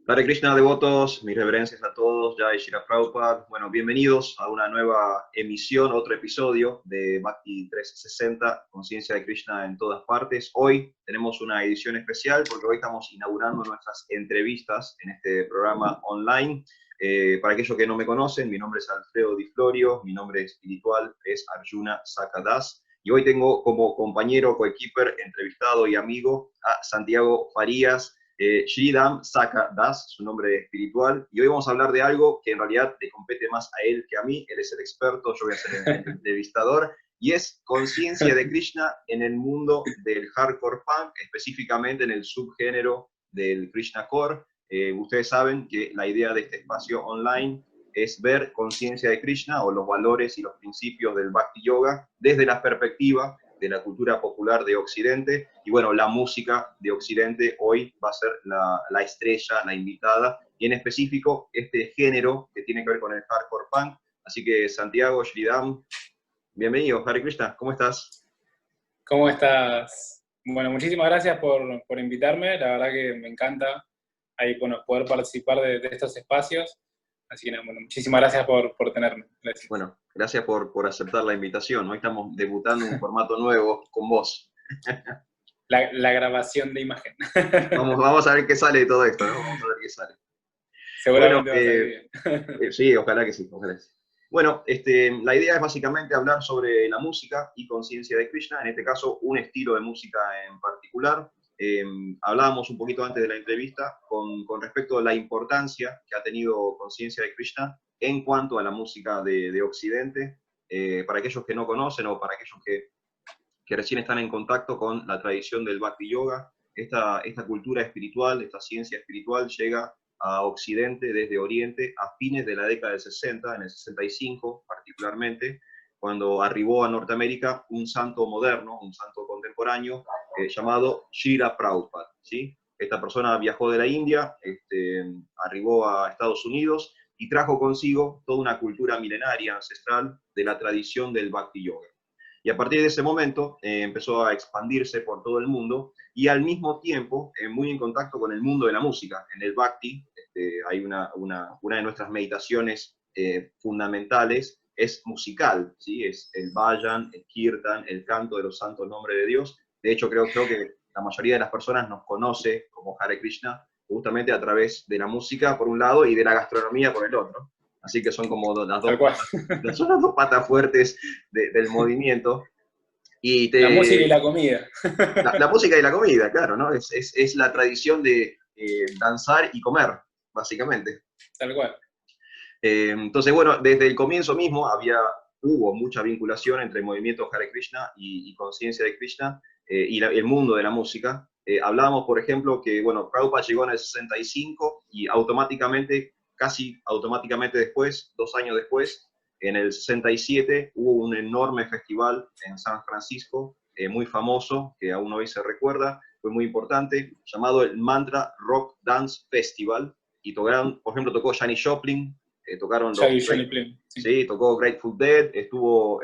Hare Krishna, devotos, mis reverencias a todos, Jai Shri Prabhupada. Bueno, bienvenidos a una nueva emisión, otro episodio de Bhakti 360, Conciencia de Krishna en todas partes. Hoy tenemos una edición especial porque hoy estamos inaugurando nuestras entrevistas en este programa online. Para aquellos que no me conocen, mi nombre es Alfredo Di Florio, mi nombre espiritual es Arjuna Sakadas. Y hoy tengo como compañero, coequiper, entrevistado y amigo a Santiago Farías, Sridham Saka Das, su nombre espiritual, y hoy vamos a hablar de algo que en realidad le compete más a él que a mí. Él es el experto, yo voy a ser el entrevistador, y es conciencia de Krishna en el mundo del hardcore punk, específicamente en el subgénero del Krishna Core. Ustedes saben que la idea de este espacio online es ver conciencia de Krishna o los valores y los principios del Bhakti Yoga desde la perspectiva de la cultura popular de Occidente, y bueno, la música de Occidente hoy va a ser la estrella, la invitada, y en específico este género que tiene que ver con el hardcore punk. Así que Santiago, Sridham, bienvenido, Hare Krishna, ¿cómo estás? ¿Cómo estás? Bueno, muchísimas gracias por invitarme, la verdad que me encanta ahí poder participar de estos espacios, así que bueno, muchísimas gracias por tenerme. Gracias. Bueno, gracias por aceptar la invitación. Hoy estamos debutando un formato nuevo con vos. La grabación de imagen. Vamos a ver qué sale de todo esto, ¿no? Vamos a ver qué sale. Bueno, Seguramente va a salir bien. sí, ojalá que sí, ojalá que sí. Bueno, la idea es básicamente hablar sobre la música y conciencia de Krishna, en este caso un estilo de música en particular. Hablábamos un poquito antes de la entrevista con respecto a la importancia que ha tenido conciencia de Krishna en cuanto a la música de Occidente, para aquellos que no conocen o para aquellos que recién están en contacto con la tradición del Bhakti Yoga. Esta cultura espiritual, esta ciencia espiritual llega a Occidente desde Oriente a fines de la década del 60, en el 65 particularmente, cuando arribó a Norteamérica un santo moderno, un santo contemporáneo, llamado Srila Prabhupada, ¿sí? Esta persona viajó de la India, arribó a Estados Unidos y trajo consigo toda una cultura milenaria, ancestral, de la tradición del Bhakti Yoga. Y a partir de ese momento empezó a expandirse por todo el mundo y al mismo tiempo muy en contacto con el mundo de la música. En el Bhakti hay una de nuestras meditaciones fundamentales, es musical, ¿sí? Es el Vayan, el Kirtan, el canto de los santos nombres de Dios. De hecho, creo que la mayoría de las personas nos conoce como Hare Krishna justamente a través de la música por un lado y de la gastronomía por el otro. Así que son como Tal cual. son las dos patas fuertes del movimiento. Y La música y la comida. la música y la comida, claro, ¿no? Es la tradición de danzar y comer, básicamente. Tal cual. Entonces, bueno, desde el comienzo mismo hubo mucha vinculación entre el movimiento Hare Krishna y conciencia de Krishna el mundo de la música. Hablábamos, por ejemplo, que, bueno, Prabhupada llegó en el 65 y automáticamente, casi automáticamente después, 2 años después, en el 67, hubo un enorme festival en San Francisco, muy famoso, que aún hoy se recuerda, fue muy importante, llamado el Mantra Rock Dance Festival, y tocaron, por ejemplo, tocó Janis Joplin, tocaron Johnny Plum, sí. sí, tocó Grateful Dead, estuvo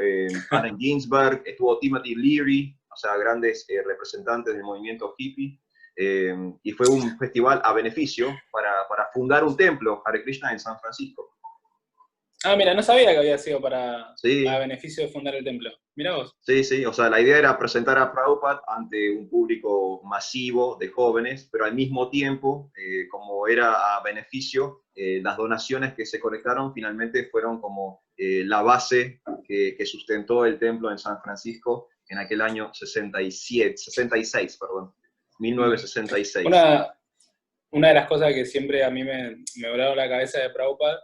Allen Ginsberg, estuvo Timothy Leary, o sea, grandes representantes del movimiento hippie, y fue un festival a beneficio para fundar un templo, Hare Krishna, en San Francisco. Ah, mira, no sabía que había sido a Sí, beneficio de fundar el templo. Mirá vos. sí, sí, o sea, la idea era presentar a Prabhupada ante un público masivo de jóvenes, pero al mismo tiempo, como era a beneficio, las donaciones que se colectaron finalmente fueron como la base que sustentó el templo en San Francisco en aquel año 66, perdón, Bueno. 1966. Una de las cosas que siempre a mí me volaba la cabeza de Prabhupada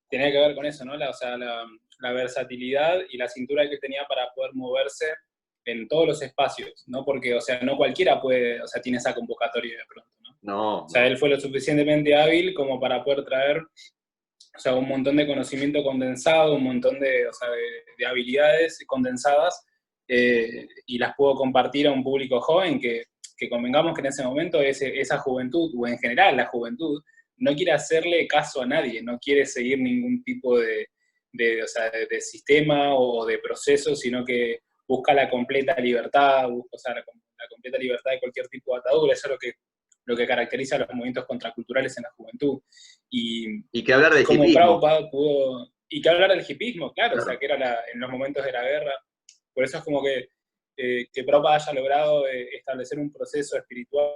tenía que ver con eso, ¿no? La versatilidad y la cintura que tenía para poder moverse en todos los espacios, ¿no? Porque, o sea, no cualquiera puede, o sea, tiene esa convocatoria de pronto, ¿no? No, O sea, no. él fue lo suficientemente hábil como para poder traer, o sea, un montón de conocimiento condensado, un montón de, o sea, de habilidades condensadas, y las puedo compartir a un público joven que convengamos que en ese momento esa juventud, o en general la juventud, no quiere hacerle caso a nadie, no quiere seguir ningún tipo o sea, de sistema o de proceso, sino que busca la completa libertad, busca, o sea, la completa libertad de cualquier tipo de atadura. Eso es lo que lo que caracteriza a los movimientos contraculturales en la juventud. Y que hablar del como hipismo. Prabhupada pudo... Y que hablar del hipismo, claro, Claro. o sea, que era en los momentos de la guerra. Por eso es como que Prabhupada haya logrado establecer un proceso espiritual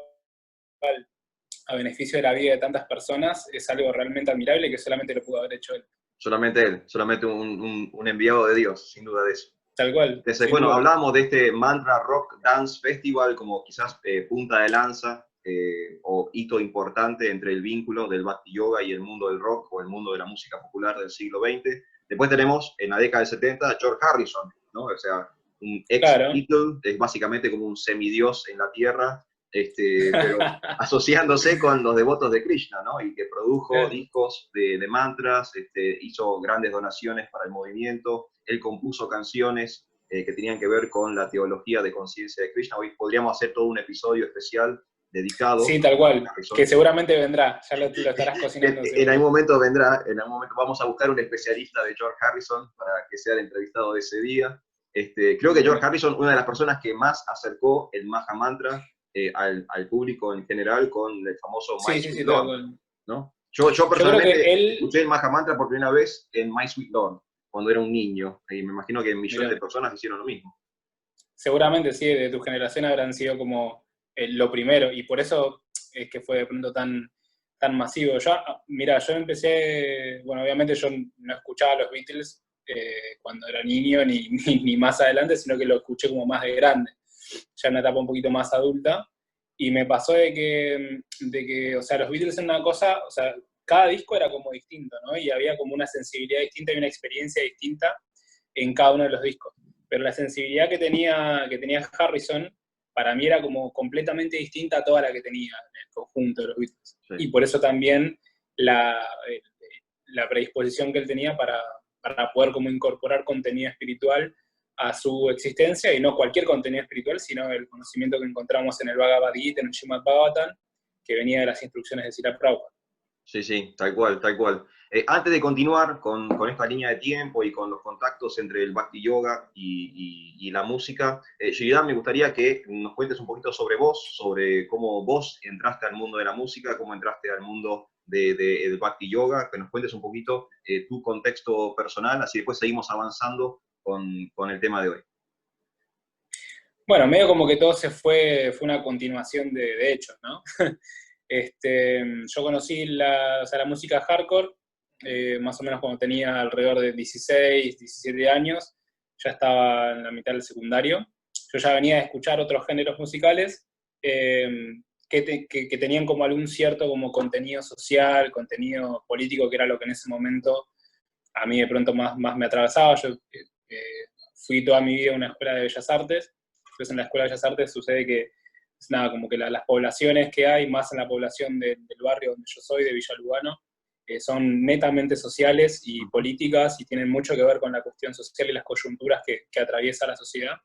a beneficio de la vida de tantas personas, es algo realmente admirable que solamente lo pudo haber hecho él. Solamente él, solamente un enviado de Dios, sin duda de eso. Tal cual. Entonces, bueno, hablábamos de este Mantra Rock Dance Festival como quizás punta de lanza o hito importante entre el vínculo del Bhakti Yoga y el mundo del rock o el mundo de la música popular del siglo XX. Después tenemos en la década del 70 a George Harrison, ¿no? O sea, un ex-Beatle, es básicamente como un semidios en la tierra, pero asociándose con los devotos de Krishna, ¿no? Y que produjo discos de mantras, hizo grandes donaciones para el movimiento, él compuso canciones que tenían que ver con la teología de conciencia de Krishna. Hoy podríamos hacer todo un episodio especial dedicado. Sí, tal cual, que seguramente vendrá, ya lo estarás cocinando. En algún momento vendrá, en algún momento vamos a buscar un especialista de George Harrison para que sea el entrevistado de ese día. Creo que George Harrison, una de las personas que más acercó el Maha Mantra al público en general con el famoso My Sweet Lord, ¿no? Yo personalmente escuché el Maha Mantra por primera vez en My Sweet Lord, cuando era un niño, y me imagino que millones de personas hicieron lo mismo. Seguramente sí, de tu generación habrán sido como lo primero, y por eso es que fue de pronto tan masivo. Mira, yo empecé, bueno, obviamente yo no escuchaba a los Beatles cuando era niño, ni más adelante, sino que lo escuché como más de grande, ya en una etapa un poquito más adulta, y me pasó de que o sea, los Beatles eran una cosa, o sea, cada disco era como distinto, ¿no? Y había como una sensibilidad distinta y una experiencia distinta en cada uno de los discos. Pero la sensibilidad que tenía Harrison, para mí era como completamente distinta a toda la que tenía en el conjunto de los Beatles. Sí. Y por eso también la predisposición que él tenía para poder como incorporar contenido espiritual a su existencia, y no cualquier contenido espiritual, sino el conocimiento que encontramos en el Bhagavad Gita, en el Srimad Bhagavatam, que venía de las instrucciones de Srila Prabhupada. Sí, sí, tal cual, tal cual. Antes de continuar con esta línea de tiempo y con los contactos entre el Bhakti Yoga y la música, Shriram, me gustaría que nos cuentes un poquito sobre vos, sobre cómo vos entraste al mundo de la música, cómo entraste al mundo del Bhakti Yoga, que nos cuentes un poquito tu contexto personal, así después seguimos avanzando con el tema de hoy. Bueno, medio como que todo fue una continuación de hechos, ¿no? Yo conocí la música hardcore más o menos cuando tenía alrededor de 16, 17 años, ya estaba en la mitad del secundario. Yo ya venía a escuchar otros géneros musicales que tenían como algún cierto como contenido social, contenido político, que era lo que en ese momento a mí de pronto más me atravesaba. Yo fui toda mi vida a una escuela de Bellas Artes, entonces en la escuela de Bellas Artes sucede que nada, como que las poblaciones que hay, más en la población del barrio donde yo soy, de Villa Lugano, son netamente sociales y políticas y tienen mucho que ver con la cuestión social y las coyunturas que atraviesa la sociedad.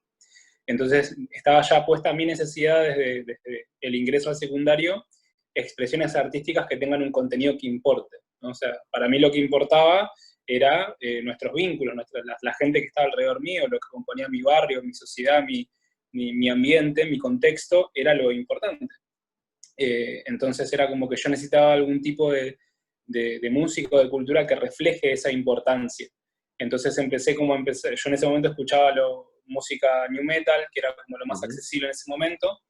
Entonces estaba ya puesta mi necesidad desde el ingreso al secundario, expresiones artísticas que tengan un contenido que importe, ¿no? O sea, para mí lo que importaba era nuestros vínculos, la gente que estaba alrededor mío, lo que componía mi barrio, mi sociedad, mi ambiente, mi contexto, era lo importante. Entonces era como que yo necesitaba algún tipo de música o de cultura que refleje esa importancia. Entonces yo en ese momento escuchaba música new metal, que era como lo más accesible en ese momento,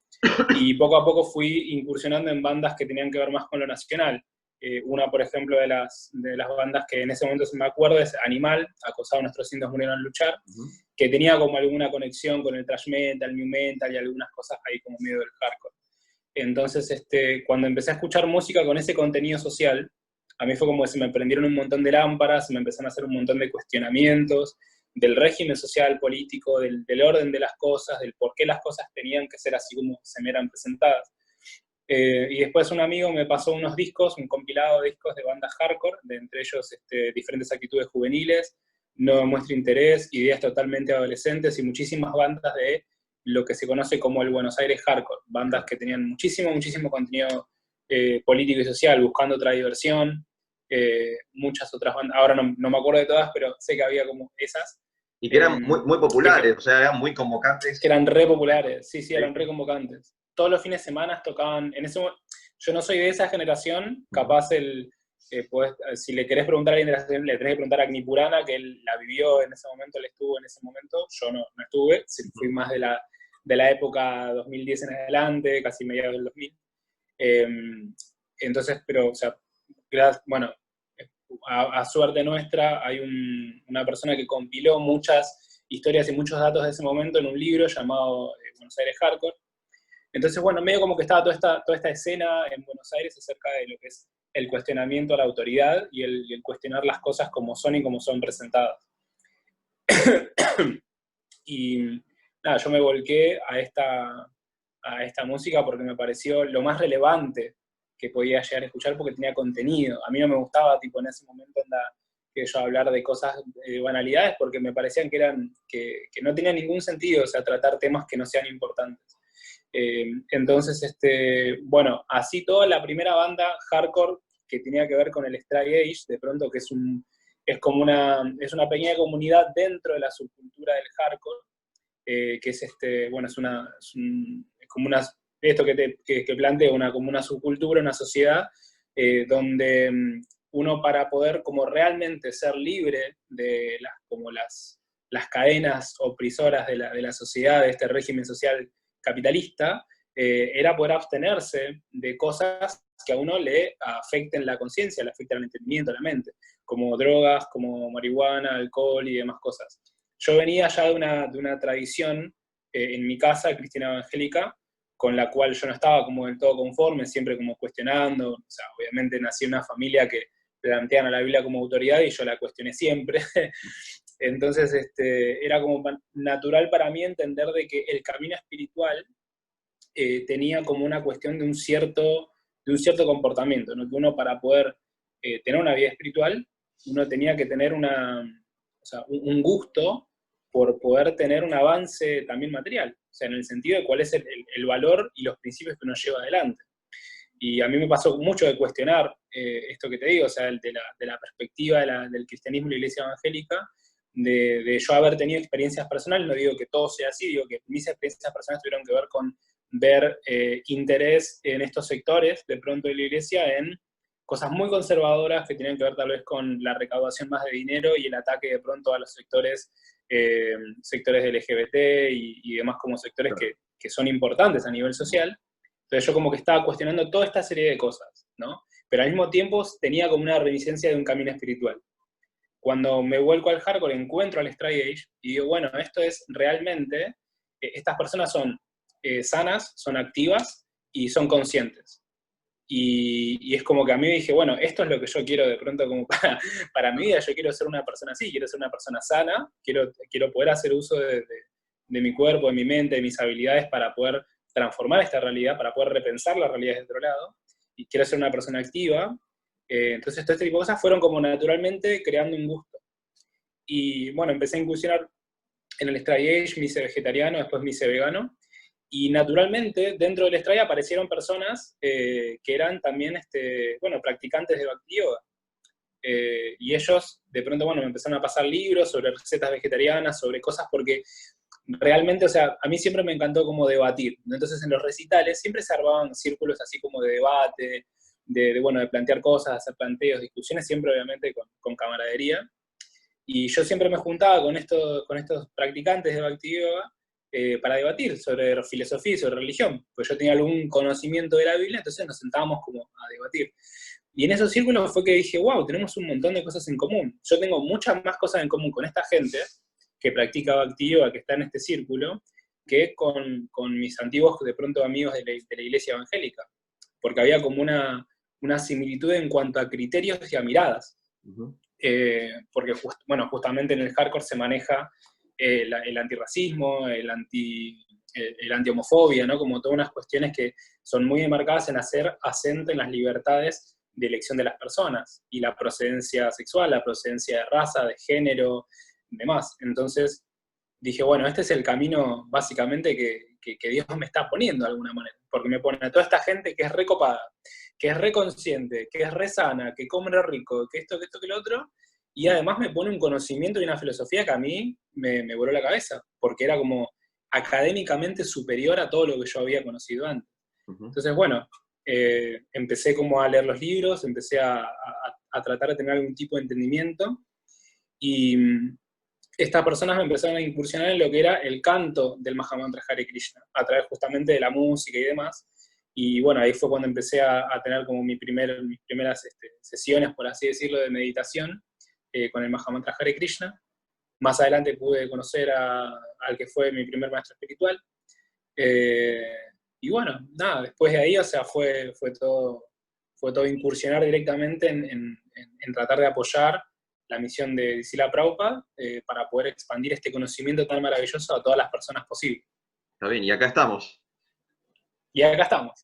y poco a poco fui incursionando en bandas que tenían que ver más con lo nacional. Una, por ejemplo, de las bandas que en ese momento se me acuerdo es Animal, Acosado nuestros indios murieron al luchar, que tenía como alguna conexión con el thrash metal, new metal y algunas cosas ahí como medio del hardcore. Entonces, cuando empecé a escuchar música con ese contenido social, a mí fue como que se me prendieron un montón de lámparas, se me empezaron a hacer un montón de cuestionamientos del régimen social, político, del orden de las cosas, del por qué las cosas tenían que ser así como se me eran presentadas. Y después un amigo me pasó unos discos, un compilado de discos de bandas hardcore, entre ellos Diferentes Actitudes Juveniles, No me muestra interés, Ideas Totalmente Adolescentes y muchísimas bandas de lo que se conoce como el Buenos Aires Hardcore, bandas que tenían muchísimo contenido político y social, buscando otra diversión, muchas otras bandas, ahora no me acuerdo de todas, pero sé que había como esas. Y que eran muy populares, o sea, eran muy convocantes. Que eran re populares, sí, eran re convocantes. Todos los fines de semana tocaban, yo no soy de esa generación, capaz si le querés preguntar a alguien de la generación, le tenés que preguntar a Agni Purana, que él la vivió en ese momento, él estuvo en ese momento, yo no estuve, fui más de la época 2010 en adelante, casi mediados del 2000. Entonces, pero, o sea, bueno, a suerte nuestra, hay una persona que compiló muchas historias y muchos datos de ese momento en un libro llamado Buenos Aires Hardcore. Entonces, bueno, medio como que estaba toda esta escena en Buenos Aires acerca de lo que es el cuestionamiento a la autoridad y el cuestionar las cosas como son y como son presentadas. Y nada, yo me volqué a esta música porque me pareció lo más relevante que podía llegar a escuchar porque tenía contenido. A mí no me gustaba, tipo, en ese momento que yo hablar de cosas, banalidades, porque me parecían que no tenía ningún sentido, o sea, tratar temas que no sean importantes. Entonces, bueno, así toda la primera banda hardcore que tenía que ver con el Straight Edge, de pronto que es una pequeña comunidad dentro de la subcultura del hardcore, que es bueno, es como esto que plantea como una subcultura, una sociedad, donde uno para poder como realmente ser libre de las cadenas opresoras de la sociedad, de este régimen social capitalista, era poder abstenerse de cosas que a uno le afecten la conciencia, le afecten el entendimiento, la mente, como drogas, como marihuana, alcohol y demás cosas. Yo venía ya de una tradición en mi casa cristiana evangélica, con la cual yo no estaba como del todo conforme, siempre como cuestionando, o sea, obviamente nací en una familia que plantean a la Biblia como autoridad y yo la cuestioné siempre. Entonces era como natural para mí entender de que el camino espiritual tenía como una cuestión de un cierto comportamiento, ¿no? Que uno para poder tener una vida espiritual, uno tenía que tener un gusto por poder tener un avance también material, o sea, en el sentido de cuál es el valor y los principios que uno lleva adelante. Y a mí me pasó mucho de cuestionar esto que te digo, o sea, de la perspectiva del cristianismo y la iglesia evangélica, de yo haber tenido experiencias personales, no digo que todo sea así, digo que mis experiencias personales tuvieron que ver con ver interés en estos sectores, de pronto de la iglesia, en cosas muy conservadoras que tienen que ver tal vez con la recaudación más de dinero y el ataque de pronto a los sectores de LGBT y demás como sectores que son importantes a nivel social. Entonces yo como que estaba cuestionando toda esta serie de cosas, ¿no? Pero al mismo tiempo tenía como una reminiscencia de un camino espiritual. Cuando me vuelco al hardcore encuentro al Straight Edge y digo, bueno, esto es realmente, estas personas son sanas, son activas y son conscientes. Y es como que a mí dije, bueno, esto es lo que yo quiero de pronto como para mi vida, yo quiero ser una persona así, quiero ser una persona sana, quiero poder hacer uso de mi cuerpo, de mi mente, de mis habilidades para poder transformar esta realidad, para poder repensar la realidad desde otro lado, y quiero ser una persona activa. Entonces todo este tipo de cosas fueron como naturalmente creando un gusto. Y bueno, empecé a incursionar en el Straight Edge, me hice vegetariano, después me hice vegano, y naturalmente dentro del Straight aparecieron personas que eran también bueno, practicantes de Bhakti Yoga. Y ellos de pronto, bueno, me empezaron a pasar libros sobre recetas vegetarianas, sobre cosas, porque realmente, o sea, a mí siempre me encantó como debatir, ¿no? Entonces en los recitales siempre se armaban círculos así como de debate, bueno, de plantear cosas, hacer planteos, discusiones, siempre obviamente con camaradería. Y yo siempre me juntaba con estos practicantes de Bhakti Yoga para debatir sobre filosofía y sobre religión, pues yo tenía algún conocimiento de la Biblia, entonces nos sentábamos como a debatir. Y en esos círculos fue que dije, wow, tenemos un montón de cosas en común. Yo tengo muchas más cosas en común con esta gente que practica Bhakti Yoga, que está en este círculo, que con mis antiguos, de pronto, amigos de la iglesia evangélica. Porque había como una similitud en cuanto a criterios y a miradas. Uh-huh. Porque bueno, justamente en el hardcore se maneja el antirracismo, el antihomofobia, ¿no? Como todas unas cuestiones que son muy enmarcadas en hacer acento en las libertades de elección de las personas, y la procedencia sexual, la procedencia de raza, de género, demás. Entonces dije, bueno, este es el camino básicamente que Dios me está poniendo de alguna manera, porque me pone a toda esta gente que es recopada, que es reconsciente, que es re sana, que come rico, que esto, que lo otro, y además me pone un conocimiento y una filosofía que a mí me voló la cabeza, porque era como académicamente superior a todo lo que yo había conocido antes. Uh-huh. Entonces, bueno, empecé como a leer los libros, empecé a tratar de tener algún tipo de entendimiento, y estas personas me empezaron a incursionar en lo que era el canto del Mahamantra Hare Krishna, a través justamente de la música y demás. Y bueno, ahí fue cuando empecé a tener como mis primeras sesiones, por así decirlo, de meditación con el Mahamantra Hare Krishna. Más adelante pude conocer al que fue mi primer maestro espiritual. Y bueno, nada, después de ahí, o sea, fue todo incursionar directamente en tratar de apoyar la misión de Srila Prabhupada para poder expandir este conocimiento tan maravilloso a todas las personas posibles. Está bien, y acá estamos. Y acá estamos.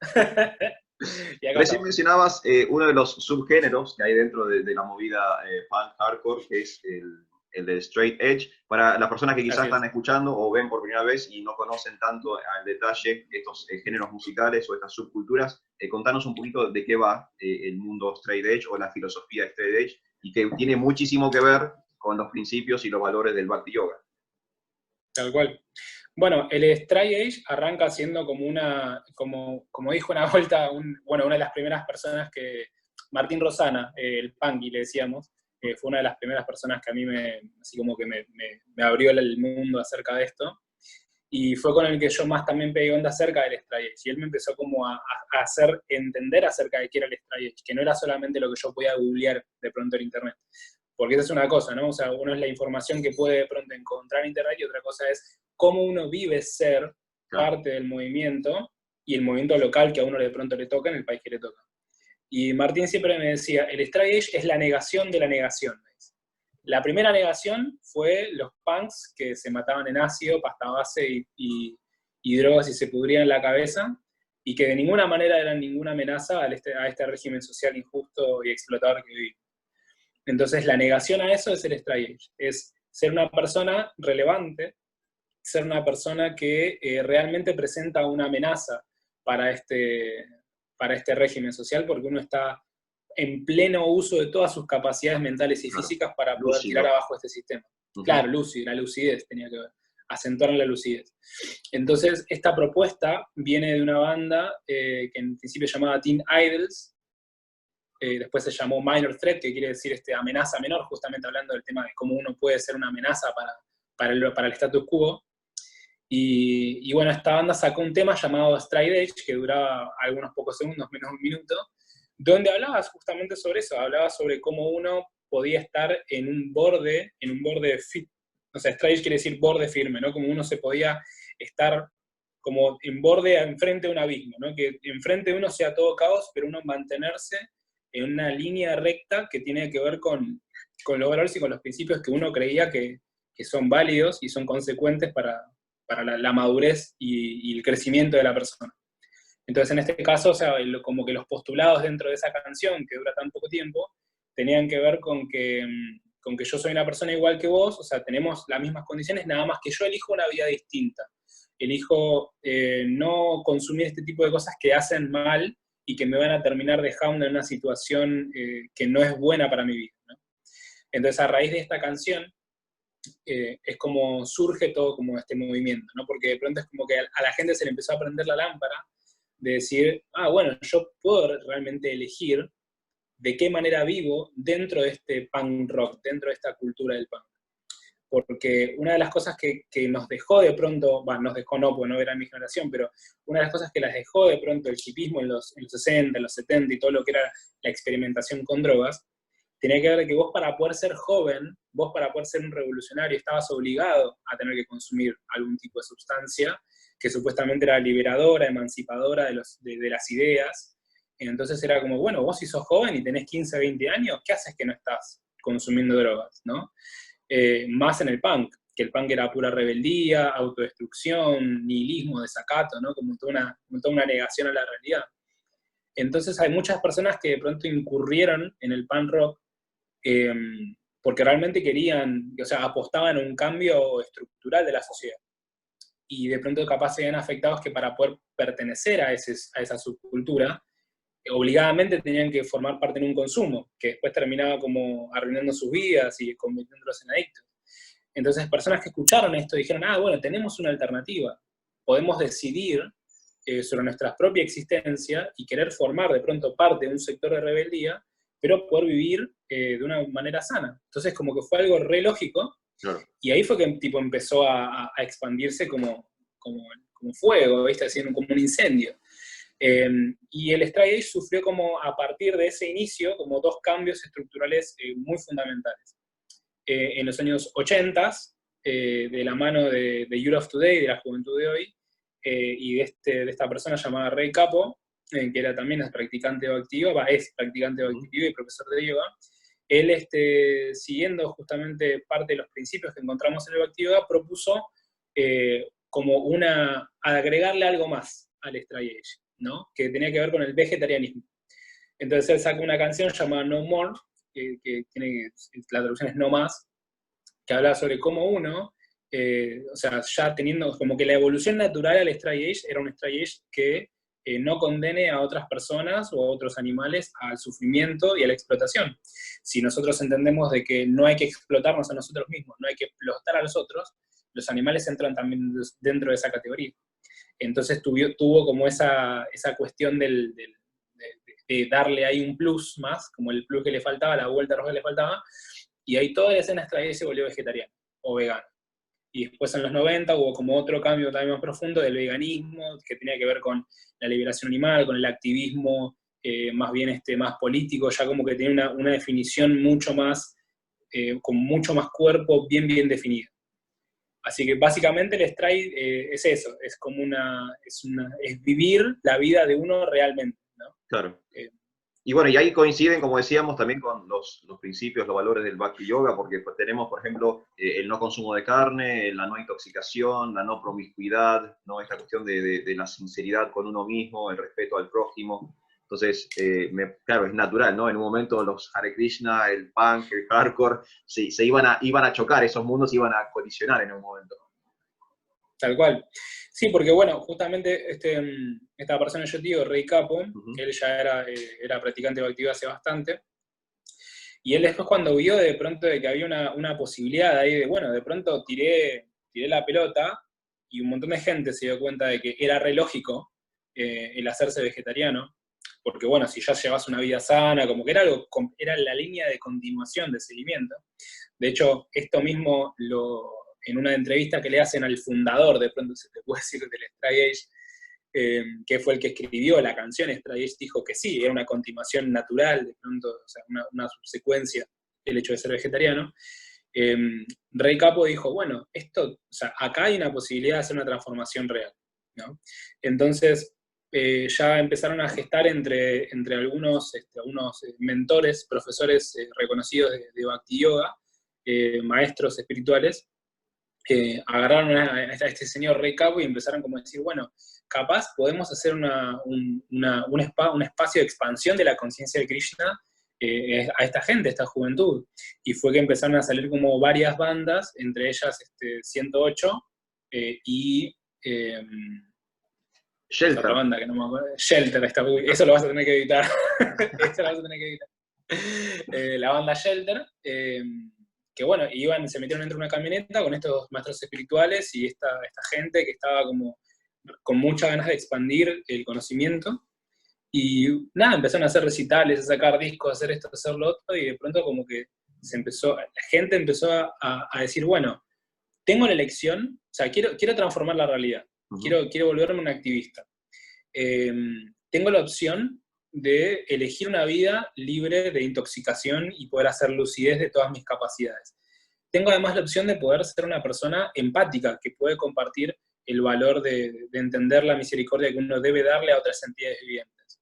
Recién mencionabas uno de los subgéneros que hay dentro de la movida punk hardcore, que es el de straight edge. Para las personas que quizás están escuchando o ven por primera vez y no conocen tanto al detalle estos géneros musicales o estas subculturas, contanos un poquito de qué va el mundo straight edge o la filosofía straight edge, y que tiene muchísimo que ver con los principios y los valores del Bhakti Yoga. Tal cual. Bueno, el straight edge arranca siendo como dijo una vuelta, una de las primeras personas que, Martín Rosana, el punky le decíamos, fue una de las primeras personas que a mí así como que me abrió el mundo acerca de esto, y fue con el que yo más también pegué onda acerca del straight edge, y él me empezó como a hacer entender acerca de qué era el straight edge, que no era solamente lo que yo podía googlear de pronto en internet. Porque esa es una cosa, ¿no? O sea, uno es la información que puede de pronto encontrar en internet, y otra cosa es cómo uno vive ser parte del movimiento, y el movimiento local que a uno de pronto le toca en el país que le toca. Y Martín siempre me decía, el straight edge es la negación de la negación. La primera negación fue los punks que se mataban en ácido, pasta base y drogas y se pudrían la cabeza, y que de ninguna manera eran ninguna amenaza a este régimen social injusto y explotador que vivimos. Entonces la negación a eso es el straight edge, es ser una persona relevante, ser una persona que realmente presenta una amenaza para este régimen social, porque uno está en pleno uso de todas sus capacidades mentales y físicas para poder tirar abajo este sistema. Claro, la lucidez tenía que ver, acentuar en la lucidez. Entonces, esta propuesta viene de una banda que en principio se llamaba Teen Idols, después se llamó Minor Threat, que quiere decir amenaza menor, justamente hablando del tema de cómo uno puede ser una amenaza para el status quo. Y bueno, esta banda sacó un tema llamado Straight Edge, que duraba algunos pocos segundos, menos de un minuto, donde hablaba justamente sobre eso, hablaba sobre cómo uno podía estar en un borde fit. O sea, straight edge quiere decir borde firme, ¿no? Como uno se podía estar como en borde enfrente de un abismo, ¿no? Que enfrente de uno sea todo caos, pero uno mantenerse en una línea recta que tiene que ver con los valores y con los principios que uno creía que son válidos y son consecuentes para la madurez y el crecimiento de la persona. Entonces, en este caso, o sea, como que los postulados dentro de esa canción, que dura tan poco tiempo, tenían que ver con que yo soy una persona igual que vos, o sea, tenemos las mismas condiciones, nada más que yo elijo una vida distinta. Elijo no consumir este tipo de cosas que hacen mal y que me van a terminar dejando en una situación que no es buena para mi vida, ¿no? Entonces, a raíz de esta canción, es como surge todo como este movimiento, ¿no? Porque de pronto es como que a la gente se le empezó a prender la lámpara de decir, bueno, yo puedo realmente elegir de qué manera vivo dentro de este punk rock, dentro de esta cultura del punk. Porque una de las cosas que nos dejó de pronto, nos dejó no, porque no era mi generación, pero una de las cosas que las dejó de pronto el hipismo en los 60, en los 70 y todo lo que era la experimentación con drogas, tenía que ver que vos para poder ser joven, vos para poder ser un revolucionario, estabas obligado a tener que consumir algún tipo de sustancia que supuestamente era liberadora, emancipadora de las ideas. Entonces era como, bueno, vos si sos joven y tenés 15, 20 años, ¿qué haces que no estás consumiendo drogas, ¿no? Más en el punk, que el punk era pura rebeldía, autodestrucción, nihilismo, desacato, ¿no? Como toda una negación a la realidad. Entonces hay muchas personas que de pronto incurrieron en el punk rock porque realmente querían, o sea, apostaban en un cambio estructural de la sociedad. Y de pronto capaz se ven afectados que para poder pertenecer a esa subcultura, obligadamente tenían que formar parte de un consumo, que después terminaba como arruinando sus vidas y convirtiéndolos en adictos. Entonces, personas que escucharon esto dijeron, bueno, tenemos una alternativa. Podemos decidir sobre nuestra propia existencia y querer formar de pronto parte de un sector de rebeldía, pero poder vivir de una manera sana. Entonces como que fue algo re lógico, Claro. y ahí fue que tipo empezó a expandirse como fuego, ¿viste? Así, como un incendio. Y el Straight Edge sufrió como a partir de ese inicio como dos cambios estructurales muy fundamentales. En los años 80, de la mano de Youth of Today, de la juventud de hoy, y de esta persona llamada Ray Capo, que era también practicante o activo, es practicante o activo y profesor de yoga. Él, siguiendo justamente parte de los principios que encontramos en el Bhakti Yoga, propuso como agregarle algo más al Straight Edge, ¿no? Que tenía que ver con el vegetarianismo. Entonces él sacó una canción llamada No More, que la traducción es No Más, que habla sobre cómo uno, o sea, ya teniendo como que la evolución natural al Straight Edge era un Straight Edge que no condene a otras personas o a otros animales al sufrimiento y a la explotación. Si nosotros entendemos de que no hay que explotarnos a nosotros mismos, no hay que explotar a los otros, los animales entran también dentro de esa categoría. Entonces tuvo como esa cuestión de darle ahí un plus más, como el plus que le faltaba, la vuelta roja que le faltaba, y ahí toda la escena Straight se volvió vegetariana o vegana. Y después en los 90 hubo como otro cambio también más profundo del veganismo, que tenía que ver con la liberación animal, con el activismo más bien más político, ya como que tiene una definición mucho más, con mucho más cuerpo bien definido. Así que básicamente el Straight es eso, es como es vivir la vida de uno realmente, ¿no? Claro. Y bueno, y ahí coinciden, como decíamos, también con los principios, los valores del Bhakti Yoga, porque pues, tenemos, por ejemplo, el no consumo de carne, la no intoxicación, la no promiscuidad, ¿no? Esta cuestión de la sinceridad con uno mismo, el respeto al prójimo. Entonces, claro, es natural, ¿no? En un momento los Hare Krishna, el punk, el hardcore, se iban a chocar, esos mundos iban a colisionar en un momento. Tal cual. Sí, porque bueno, justamente esta persona, yo te digo, Ray Capo, que él ya era practicante activo hace bastante, y él después cuando vio de pronto de que había una posibilidad ahí de, bueno, de pronto tiré la pelota, y un montón de gente se dio cuenta de que era re lógico el hacerse vegetariano, porque bueno, si ya llevas una vida sana, como que era la línea de continuación de seguimiento. De hecho, esto mismo en una entrevista que le hacen al fundador, de pronto se te puede decir, del Straight Edge, que fue el que escribió la canción Straight Edge, dijo que sí, era una continuación natural, de pronto, o sea, una subsecuencia el hecho de ser vegetariano. Ray Capo dijo, bueno, o sea, acá hay una posibilidad de hacer una transformación real, ¿no? Entonces, ya empezaron a gestar entre algunos mentores, profesores reconocidos de Bhakti Yoga, maestros espirituales, que agarraron a este señor Ray Capo y empezaron como a decir, bueno, capaz podemos hacer un espacio de expansión de la conciencia de Krishna a esta gente, a esta juventud. Y fue que empezaron a salir como varias bandas, entre ellas 108 y... Shelter. Otra banda que no me acuerdo. Shelter, eso lo vas a tener que editar. Eso lo vas a tener que editar. La banda Shelter, que bueno, se metieron dentro de una camioneta con estos maestros espirituales y esta gente que estaba como con muchas ganas de expandir el conocimiento. Y nada, empezaron a hacer recitales, a sacar discos, a hacer esto, a hacer lo otro, y de pronto como que la gente empezó a decir, bueno, tengo la elección, o sea, quiero transformar la realidad. Quiero volverme un activista. Tengo la opción de elegir una vida libre de intoxicación y poder hacer lucidez de todas mis capacidades. Tengo además la opción de poder ser una persona empática, que puede compartir el valor de entender la misericordia que uno debe darle a otras entidades vivientes.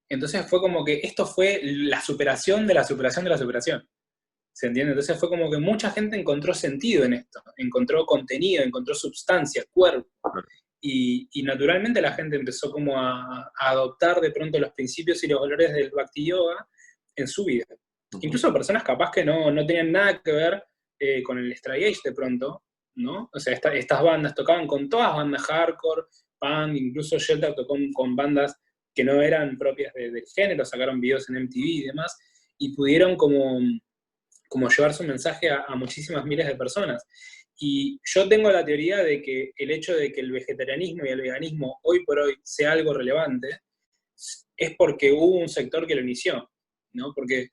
Entonces fue como que esto fue la superación de la superación de la superación. ¿Se entiende? Entonces fue como que mucha gente encontró sentido en esto, encontró contenido, encontró sustancia, cuerpo. Y naturalmente la gente empezó como a adoptar de pronto los principios y los valores del Bhakti Yoga en su vida. Incluso personas capaz que no tenían nada que ver con el Straight Edge de pronto, ¿no? O sea, estas bandas tocaban con todas bandas hardcore, punk, incluso Shelter tocó con bandas que no eran propias del género, sacaron videos en MTV y demás, y pudieron como llevar su mensaje a muchísimas miles de personas. Y yo tengo la teoría de que el hecho de que el vegetarianismo y el veganismo hoy por hoy sea algo relevante es porque hubo un sector que lo inició, ¿no? Porque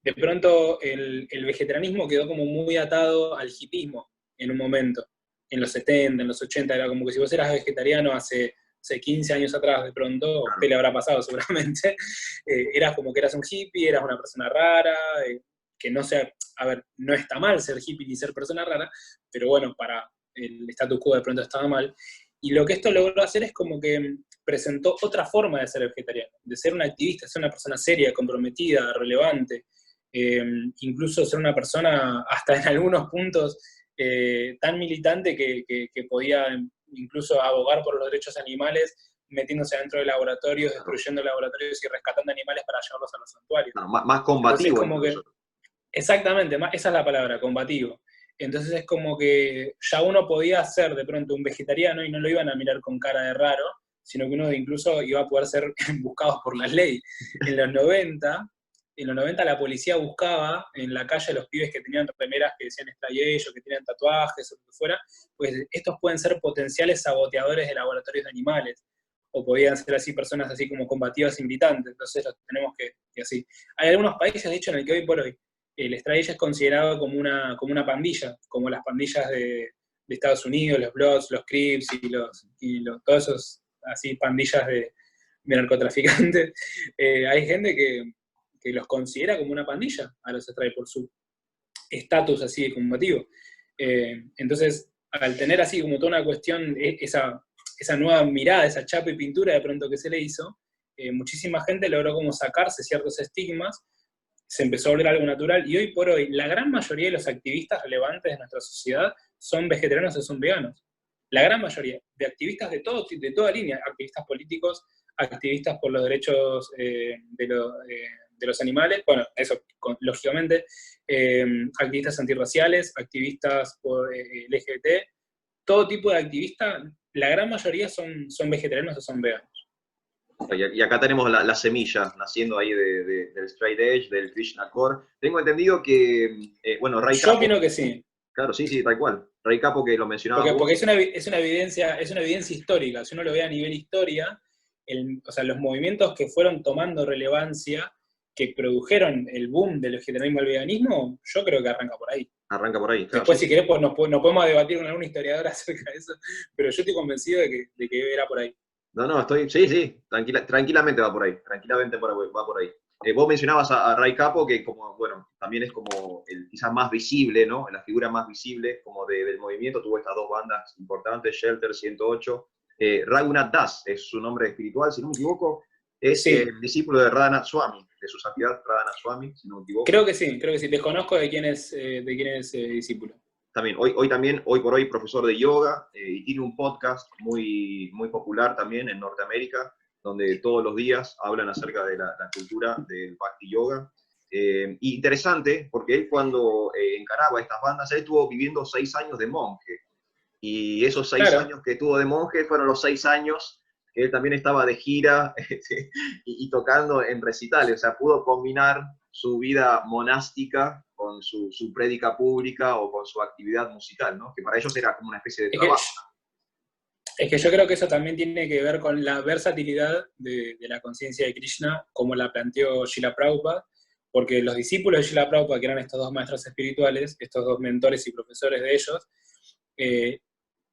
de pronto el vegetarianismo quedó como muy atado al hipismo en un momento, en los 70, en los 80, era como que si vos eras vegetariano hace 15 años atrás, de pronto, Claro. te le habrá pasado seguramente, eras como que eras un hippie, eras una persona rara, que no sea, a ver, no está mal ser hippie ni ser persona rara, pero bueno, para el status quo de pronto estaba mal. Y lo que esto logró hacer es como que presentó otra forma de ser vegetariano, de ser un activista, ser una persona seria, comprometida, relevante, incluso ser una persona hasta en algunos puntos tan militante que podía incluso abogar por los derechos animales, metiéndose dentro de laboratorios, Claro. destruyendo laboratorios y rescatando animales para llevarlos a los santuarios. Claro, más Entonces combativo como incluso. que, exactamente, esa es la palabra, combativo. Entonces es como que ya uno podía ser de pronto un vegetariano y no lo iban a mirar con cara de raro, sino que uno incluso iba a poder ser buscado por la ley. En los 90, la policía buscaba en la calle a los pibes que tenían remeras que decían Extrayeyo, que tenían tatuajes o lo que fuera, pues estos pueden ser potenciales saboteadores de laboratorios de animales, o podían ser así personas así como combativas y militantes, entonces los tenemos que así. Hay algunos países, de hecho, en el que hoy por hoy el extrayeyo es considerado como una pandilla, como las pandillas de Estados Unidos, los Bloods, los Crips todos esos así pandillas de narcotraficantes. Hay gente que los considera como una pandilla a los extrae por su estatus así de combativo. Entonces, al tener así como toda una cuestión, esa nueva mirada, esa chapa y pintura de pronto que se le hizo, muchísima gente logró como sacarse ciertos estigmas, se empezó a volver algo natural, y hoy por hoy la gran mayoría de los activistas relevantes de nuestra sociedad son vegetarianos o son veganos. La gran mayoría, de activistas de toda línea, activistas políticos, activistas por los derechos de los animales, bueno, eso lógicamente, activistas antirraciales, activistas por LGBT, todo tipo de activistas, la gran mayoría son vegetarianos o son veganos. Y acá tenemos la semilla naciendo ahí del straight edge, del Krishna Core. Tengo entendido que, bueno, Ray Yo Capo, opino que sí. claro, sí, sí, tal cual. Ray Capo, que lo mencionabas Porque vos. es una evidencia histórica. Si uno lo ve a nivel historia, o sea, los movimientos que fueron tomando relevancia, que produjeron el boom del vegetarianismo al veganismo, yo creo que arranca por ahí. Arranca por ahí, claro, Después, sí. si querés, pues nos podemos debatir con algún historiador acerca de eso, pero yo estoy convencido de que era por ahí. No, no, sí, sí, tranquilamente va por ahí, va por ahí. Vos mencionabas a Ray Capo, que como, bueno, también es como el quizás más visible, ¿no? La figura más visible como del movimiento, tuvo estas dos bandas importantes, Shelter 108. Raghunath Das es su nombre espiritual, si no me equivoco, es Sí, discípulo de Radhanath Swami, de su santidad Radhanath Swami, si no me equivoco. creo que sí. Desconozco de quién es discípulo. También, hoy por hoy, profesor de yoga, y tiene un podcast muy, muy popular también en Norteamérica, donde todos los días hablan acerca de la cultura del Bhakti Yoga. Y interesante, porque él cuando encaraba estas bandas, él estuvo viviendo 6 años de monje, y esos 6 Claro. años que estuvo de monje fueron los 6 años que él también estaba de gira y tocando en recitales, o sea, pudo combinar su vida monástica con su prédica pública o con su actividad musical, ¿no? Que para ellos era como una especie de Es que, trabajo. es que yo creo que eso también tiene que ver con la versatilidad de la conciencia de Krishna, como la planteó Srila Prabhupada, porque los discípulos de Srila Prabhupada, que eran estos dos maestros espirituales, estos dos mentores y profesores de ellos, eh,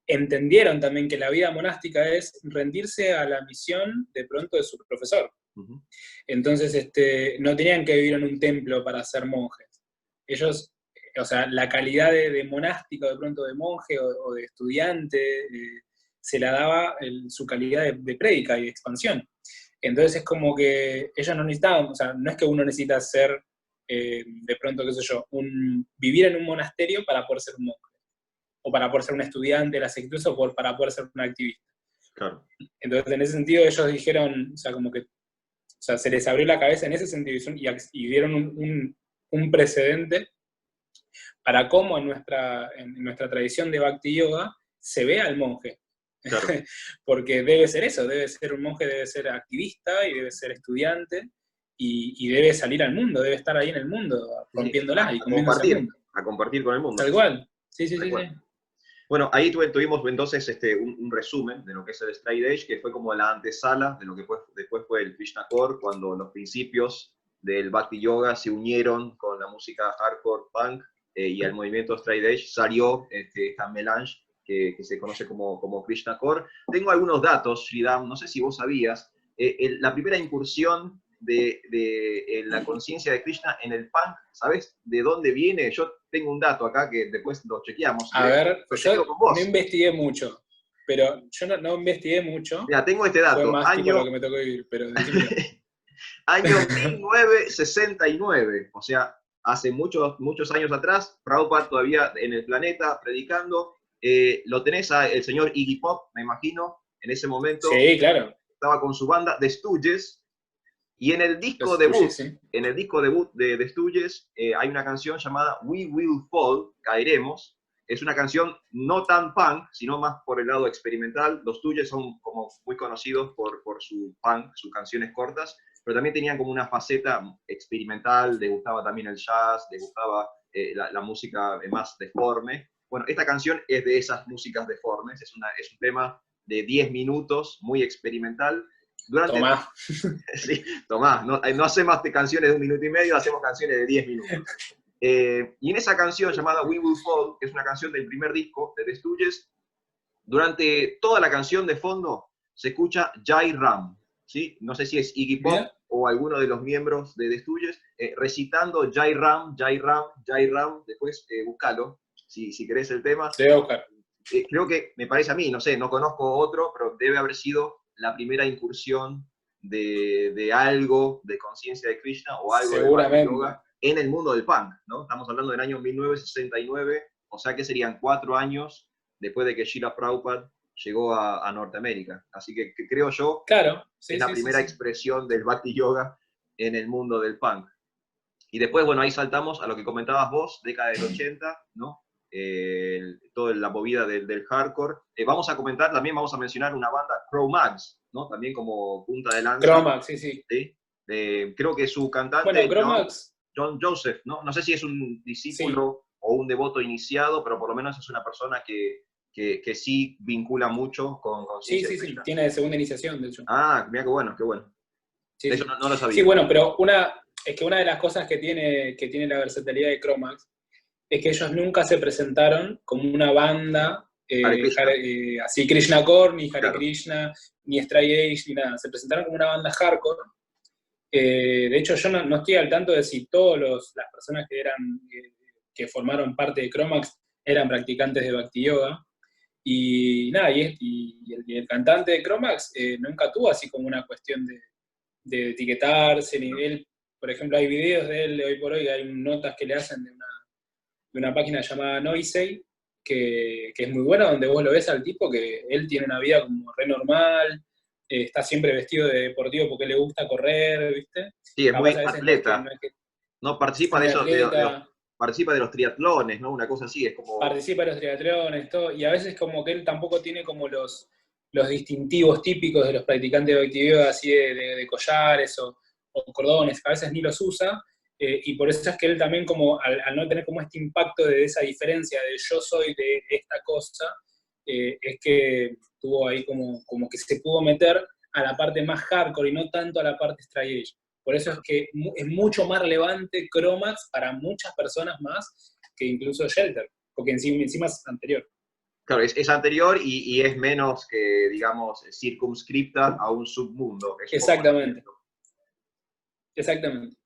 entendieron también que la vida monástica es rendirse a la misión de pronto de su profesor. Uh-huh. Entonces, no tenían que vivir en un templo para ser monjes. Ellos, o sea, la calidad de monástico, de pronto de monje o de estudiante, se la daba su calidad de prédica y de expansión. Entonces es como que ellos no necesitaban, o sea, no es que uno necesita ser, de pronto, qué sé yo, vivir en un monasterio para poder ser un monje, o para poder ser un estudiante de las escrituras, o para poder ser un activista. Claro. Entonces, en ese sentido, ellos dijeron, o sea, como que, o sea, se les abrió la cabeza en ese sentido y dieron un precedente para cómo en nuestra tradición de Bhakti Yoga se ve al monje. Claro. Porque debe ser eso, debe ser un monje, debe ser activista y debe ser estudiante y debe salir al mundo, debe estar ahí en el mundo, rompiéndola y comiéndose el mundo. A compartir con el mundo. Tal cual. Sí, sí, sí, sí. Recuerdo. Bueno, ahí tuvimos entonces un resumen de lo que es el Straight Edge, que fue como la antesala de lo que después fue el Krishna Core, cuando los principios del Bhakti Yoga se unieron con la música hardcore punk y el movimiento Straight Edge salió esta melange que se conoce como Krishna Core. Tengo algunos datos, Sridham, no sé si vos sabías, la primera incursión de la conciencia de Krishna en el punk, ¿sabes de dónde viene? Yo tengo un dato acá que después lo chequeamos. A ver, Lo yo chequeo con vos. no investigué mucho, pero yo no investigué mucho. Mira, tengo este Fue dato. más tipo lo que me tocó vivir, pero decime. Año 1969, o sea, hace muchos, muchos años atrás, Prabhupada todavía en el planeta predicando. Lo tenés el señor Iggy Pop, me imagino, en ese momento. Sí, claro. Estaba con su banda The Stooges. Y en el disco Los debut, Stooges, sí. en el disco debut de The Stooges, hay una canción llamada We Will Fall, Caeremos. Es una canción no tan punk, sino más por el lado experimental. Los Stooges son como muy conocidos por su punk, sus canciones cortas, pero también tenían como una faceta experimental, les gustaba también el jazz, les gustaba la música más deforme. Bueno, esta canción es de esas músicas deformes, es un tema de 10 minutos, muy experimental. Tomás. Sí, Tomás, no hacemos canciones de 1 minuto y medio, hacemos canciones de 10 minutos. Y en esa canción llamada We Will Fall, que es una canción del primer disco de The Stooges, durante toda la canción de fondo se escucha Jai Ram, ¿sí? No sé si es Iggy Pop Bien. o alguno de los miembros de The Stooges, recitando Jai Ram, Jai Ram, Jai Ram, después búscalo, si querés el tema. Te voy a buscar. Creo que, me parece a mí, no sé, no conozco otro, pero debe haber sido la primera incursión de algo de conciencia de Krishna o algo de Bhakti Yoga en el mundo del punk, ¿no? Estamos hablando del año 1969, o sea que serían 4 años después de que Srila Prabhupada llegó a Norteamérica. Así que creo yo, claro, sí, es la primera expresión del Bhakti Yoga en el mundo del punk. Y después, bueno, ahí saltamos a lo que comentabas vos, década del 80, ¿no? Toda la movida del hardcore. Vamos a mencionar una banda, Cro-Mags, ¿no? También como punta de lanza. Cro-Mags, sí, sí. ¿Sí? Creo que su cantante, bueno, Cro-Mags, John Joseph, ¿no? No sé si es un discípulo o un devoto iniciado, pero por lo menos es una persona que sí vincula mucho con sí, conciencia sí, de sí, Krishna. tiene de segunda iniciación, de hecho. Ah, mira qué bueno, qué bueno. Sí, Eso sí. no lo sabía. Sí, bueno, pero es que una de las cosas que tiene la versatilidad de Cro-Mags es que ellos nunca se presentaron como una banda así Krishna Core, ni Hare Claro. Krishna, ni Straight Edge, ni nada. Se presentaron como una banda hardcore. De hecho, yo no estoy al tanto de si todas las personas que formaron parte de Cro-Mags eran practicantes de Bhakti Yoga. Y nada, y el cantante de Cro-Mags nunca tuvo así como una cuestión de etiquetarse, ni él, por ejemplo, hay videos de él de hoy por hoy, hay notas que le hacen de una página llamada Noisey, que es muy buena, donde vos lo ves al tipo que él tiene una vida como re normal, está siempre vestido de deportivo porque le gusta correr, ¿viste? Sí, es muy Capaz a veces atleta. No participa de eso, participa de los triatlones, ¿no? Una cosa así, es como... Participa de los triatlones, todo, y a veces como que él tampoco tiene como los distintivos típicos de los practicantes de Bhakti Yoga, así de collares o cordones, a veces ni los usa, y por eso es que él también como, al no tener como este impacto de esa diferencia de yo soy de esta cosa, es que tuvo ahí como que se pudo meter a la parte más hardcore y no tanto a la parte straight edge. Por eso es que es mucho más relevante Cro-Mags para muchas personas más que incluso Shelter, porque encima es anterior. Claro, es anterior y es menos que, digamos, circunscripta a un submundo. Exactamente. Exactamente.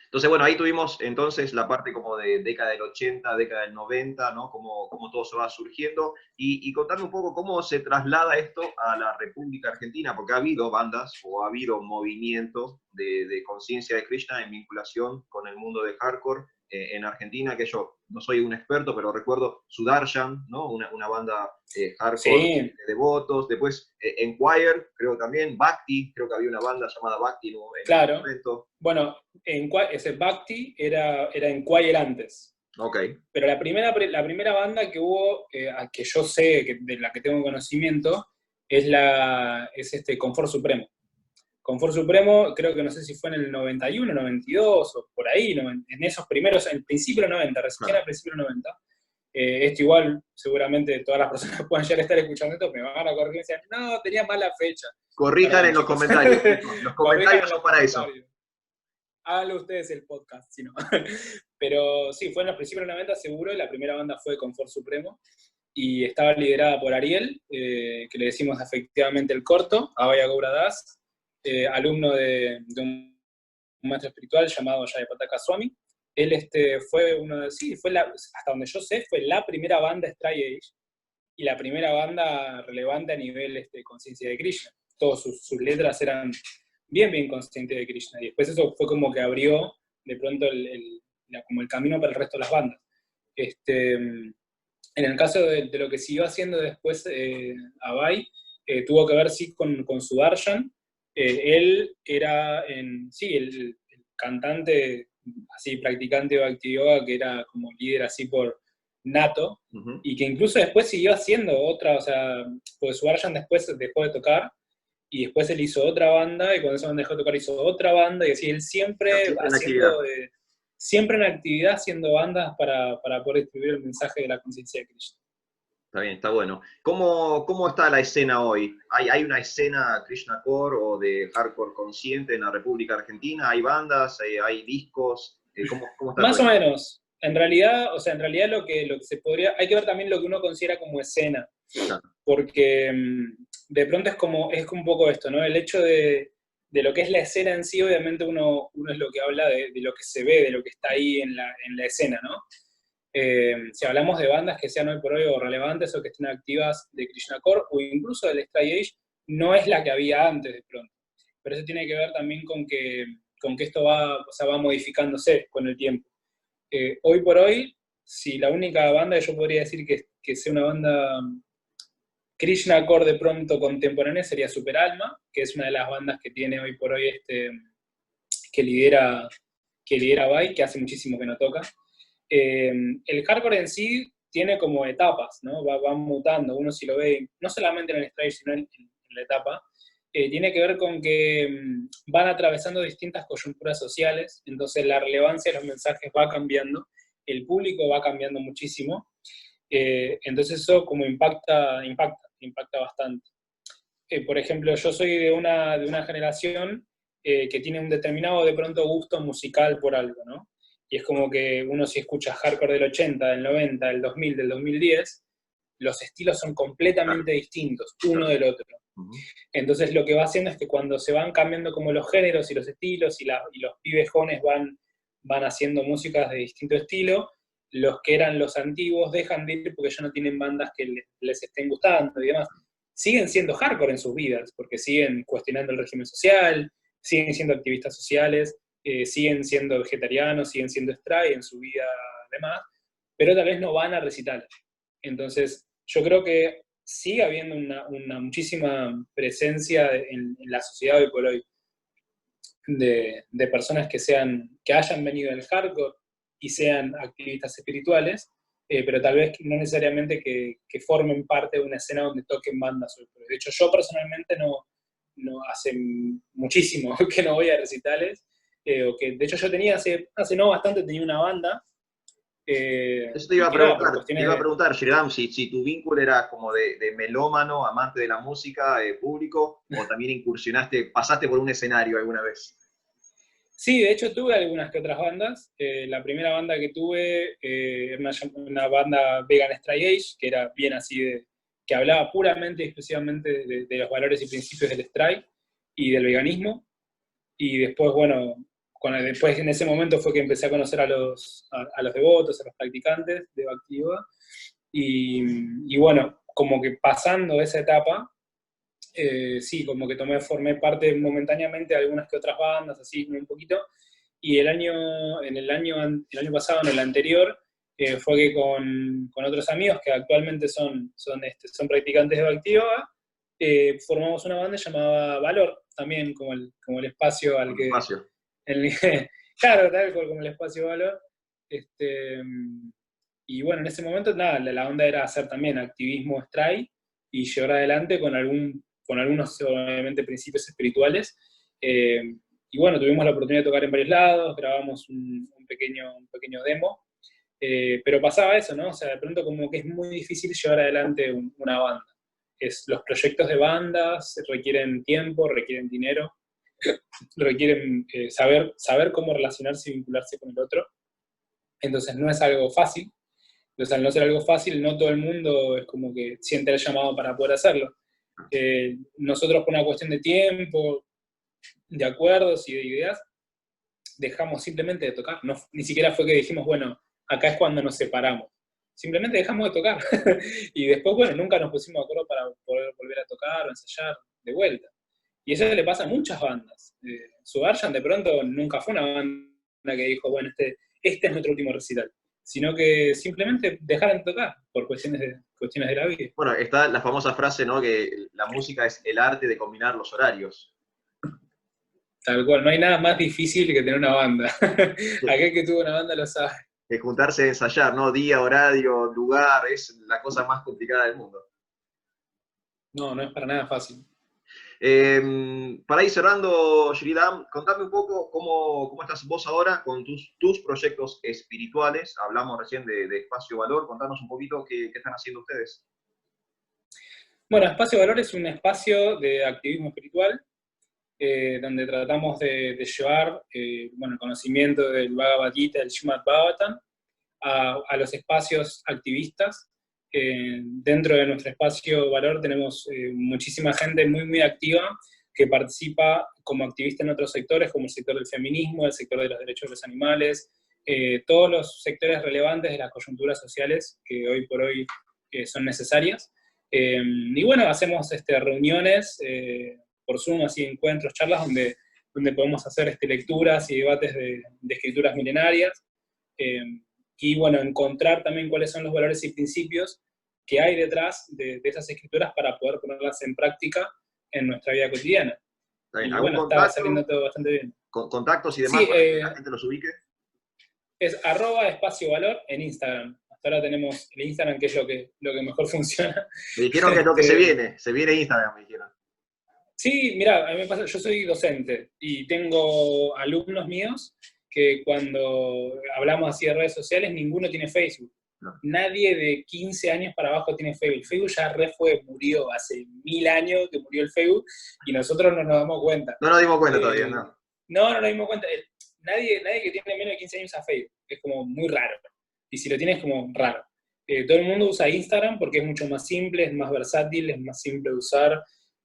Entonces, bueno, ahí tuvimos entonces la parte como de década del 80, década del 90, ¿no? Cómo todo se va surgiendo. Y contando un poco cómo se traslada esto a la República Argentina, porque ha habido bandas o ha habido movimiento de conciencia de Krishna en vinculación con el mundo de hardcore en Argentina, que yo no soy un experto, pero recuerdo Sudarshan, ¿no? Una banda hardcore de devotos. Después Enquire, creo también, Bhakti, creo que había una banda llamada Bhakti en claro. ese momento. Bueno, ese Bhakti era Enquire antes. Okay. Pero la primera banda que hubo, que yo sé, de la que tengo conocimiento, es Confort Supremo. Confort Supremo, creo que no sé si fue en el 91, 92 o por ahí, en esos primeros, en principio de los 90, recién al principio de los 90. Esto igual, seguramente todas las personas que puedan llegar a estar escuchando esto me van a corregir y decir, no, tenía mala fecha. Corrijan Perdón, en los chicos. comentarios, chicos. Los Corrijan comentarios en son los para eso. comentarios. Háganlo ustedes el podcast, si no. Pero sí, fue en los principios de los 90 seguro, la primera banda fue Confort Supremo, y estaba liderada por Ariel, que le decimos efectivamente el corto, Abaya Goura Das, alumno de un maestro espiritual llamado Jayapataka Swami. Él fue hasta donde yo sé, fue la primera banda Stray Age, y la primera banda relevante a nivel conciencia de Krishna. Todas sus letras eran bien conscientes de Krishna, y después eso fue como que abrió de pronto como el camino para el resto de las bandas. En el caso de lo que siguió haciendo después Abhay, tuvo que ver sí con Sudarshan. Él era el cantante, así practicante de Bhakti Yoga, que era como líder así por nato, y que incluso después siguió haciendo otra, o sea, porque Sudarshan después dejó de tocar, y después él hizo otra banda, y cuando esa banda dejó de tocar hizo otra banda, y así él siempre Siempre en actividad. haciendo, siempre en actividad, haciendo bandas para poder distribuir el mensaje de la conciencia de Krishna. Está bien, está bueno. ¿Cómo está la escena hoy? ¿Hay una escena Krishna Core o de hardcore consciente en la República Argentina? ¿Hay bandas? ¿Hay discos? ¿Cómo está todo Más o eso? menos. En realidad, lo que se podría, hay que ver también lo que uno considera como escena, Claro. porque de pronto es un poco esto, ¿no? El hecho de lo que es la escena en sí, obviamente uno es lo que habla de lo que se ve, de lo que está ahí en la escena, ¿no? Si hablamos de bandas que sean hoy por hoy o relevantes o que estén activas de Krishna Core o incluso del Stray Age, no es la que había antes de pronto. Pero eso tiene que ver también con que esto va modificándose con el tiempo. Hoy por hoy, si la única banda que yo podría decir que sea una banda Krishna Core de pronto contemporánea sería Super Alma, que es una de las bandas que tiene hoy por hoy que lidera Bai, que hace muchísimo que no toca. El hardcore en sí tiene como etapas, ¿no? Va mutando, uno si lo ve, no solamente en el Stray, sino en la etapa, tiene que ver con que van atravesando distintas coyunturas sociales, entonces la relevancia de los mensajes va cambiando, el público va cambiando muchísimo, entonces eso como impacta bastante. Por ejemplo, yo soy de una generación que tiene un determinado de pronto gusto musical por algo, ¿no? Y es como que uno si escucha hardcore del 80, del 90, del 2000, del 2010, los estilos son completamente distintos, uno del otro. Entonces lo que va haciendo es que cuando se van cambiando como los géneros y los estilos y los pibes jóvenes van haciendo músicas de distinto estilo, los que eran los antiguos dejan de ir porque ya no tienen bandas que les estén gustando y demás. Siguen siendo hardcore en sus vidas, porque siguen cuestionando el régimen social, siguen siendo activistas sociales, siguen siendo vegetarianos, siguen siendo stray en su vida demás, pero tal vez no van a recitales. Entonces, yo creo que sigue habiendo una muchísima presencia en la sociedad hoy por hoy de personas que hayan venido del hardcore y sean activistas espirituales, pero tal vez no necesariamente que formen parte de una escena donde toquen bandas hoy por hoy. De hecho, yo personalmente no hace muchísimo que no voy a recitales, de hecho yo tenía hace no bastante, tenía una banda. Eso te Y iba a que nada, preguntar, por cuestiones Shriram, si tu vínculo era como de melómano, amante de la música, público, o también pasaste por un escenario alguna vez. Sí, de hecho tuve algunas que otras bandas. La primera banda que tuve era una banda Vegan Stray Age, que era bien así, que hablaba puramente y exclusivamente de los valores y principios del Stray y del veganismo. Y después, bueno, después en ese momento fue que empecé a conocer a los devotos, a los practicantes de Bhakti Yoga. Y bueno, como que pasando esa etapa, sí, como que formé parte momentáneamente de algunas que otras bandas, así un poquito, y el año pasado, en el anterior, fue que con otros amigos que actualmente son practicantes de Bhakti Yoga, formamos una banda llamada Valor, también como el espacio al Un que... espacio. Claro, tal cual, como el espacio Valor. Y bueno, en ese momento, nada, la onda era hacer también activismo stray y llevar adelante con algunos, obviamente, principios espirituales. Y bueno, tuvimos la oportunidad de tocar en varios lados, grabamos un pequeño demo, Pero pasaba eso, ¿no? O sea, de pronto como que es muy difícil llevar adelante una banda. Los proyectos de bandas requieren tiempo, requieren dinero, requieren saber cómo relacionarse y vincularse con el otro. Entonces no es algo fácil. Entonces al no ser algo fácil, no todo el mundo es como que siente el llamado para poder hacerlo. Nosotros por una cuestión de tiempo, de acuerdos y de ideas, dejamos simplemente de tocar. No, ni siquiera fue que dijimos, bueno, acá es cuando nos separamos. Simplemente dejamos de tocar. Y después, bueno, nunca nos pusimos de acuerdo para poder volver a tocar o ensayar de vuelta. Y eso le pasa a muchas bandas. Sugarjan de pronto nunca fue una banda que dijo, bueno, este es nuestro último recital. Sino que simplemente dejaron de tocar por cuestiones de la vida. Bueno, está la famosa frase, ¿no? Que la música es el arte de combinar los horarios. Tal cual, no hay nada más difícil que tener una banda. Aquel que tuvo una banda lo sabe. Que juntarse a ensayar, ¿no? Día, horario, lugar, es la cosa más complicada del mundo. No, no es para nada fácil. Para ir cerrando, Shridam, contame un poco cómo estás vos ahora con tus proyectos espirituales. Hablamos recién de Espacio Valor, contanos un poquito qué están haciendo ustedes. Bueno, Espacio Valor es un espacio de activismo espiritual, donde tratamos de llevar el conocimiento del Bhagavad Gita, del Srimad Bhagavatam, a los espacios activistas. Dentro de nuestro espacio Valor tenemos muchísima gente muy, muy activa que participa como activista en otros sectores, como el sector del feminismo, el sector de los derechos de los animales, todos los sectores relevantes de las coyunturas sociales que hoy por hoy son necesarias. Y bueno, hacemos reuniones por Zoom, así encuentros, charlas, donde podemos hacer lecturas y debates de escrituras milenarias. Y bueno, encontrar también cuáles son los valores y principios que hay detrás de esas escrituras para poder ponerlas en práctica en nuestra vida cotidiana. Y bueno, está saliendo todo bastante bien. ¿Contactos y demás sí, para que la gente los ubique? Es @espaciovalor en Instagram. Hasta ahora tenemos el Instagram, que es lo que mejor funciona. Me dijeron que es lo que se viene Instagram, me dijeron. Sí, mira, a mí me pasa, yo soy docente y tengo alumnos míos que cuando hablamos así de redes sociales, ninguno tiene Facebook. No. Nadie de 15 años para abajo tiene Facebook. Facebook ya murió hace 1000 años que murió el Facebook y nosotros no nos damos cuenta. No nos dimos cuenta todavía, ¿no? No nos dimos cuenta. Nadie que tiene menos de 15 años usa Facebook. Es como muy raro. Y si lo tiene es como raro. Todo el mundo usa Instagram porque es mucho más simple, es más versátil, es más simple de usar,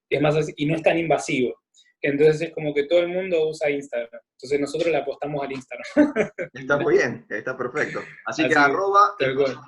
y no es tan invasivo. Entonces es como que todo el mundo usa Instagram. Entonces nosotros le apostamos al Instagram. Está muy bien, está perfecto. Así que @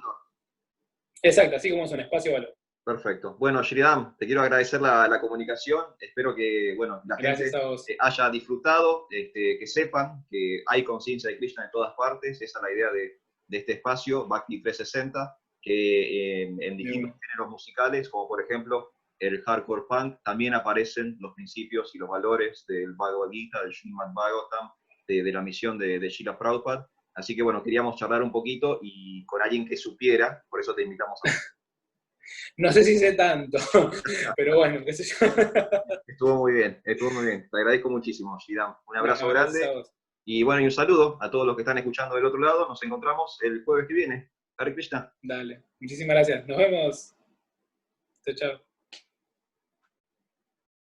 Exacto, así como es un espacio valor. Perfecto. Bueno, Shridam, te quiero agradecer la comunicación. Espero que la gente haya disfrutado, que sepan que hay conciencia de Krishna en todas partes. Esa es la idea de este espacio, Bhakti 360, que en distintos géneros musicales, como por ejemplo el hardcore punk, también aparecen los principios y los valores del Bhagavad Gita, del Srimad Bhagavatam, de la misión de Srila Prabhupada. Así que bueno, queríamos charlar un poquito y con alguien que supiera, por eso te invitamos a... No sé si sé tanto, pero bueno, qué sé yo. Estuvo muy bien, estuvo muy bien. Te agradezco muchísimo, Shridam. Un abrazo grande. Y bueno, y un saludo a todos los que están escuchando del otro lado. Nos encontramos el jueves que viene. Hare Krishna. Dale, muchísimas gracias. Nos vemos. Chao, chao.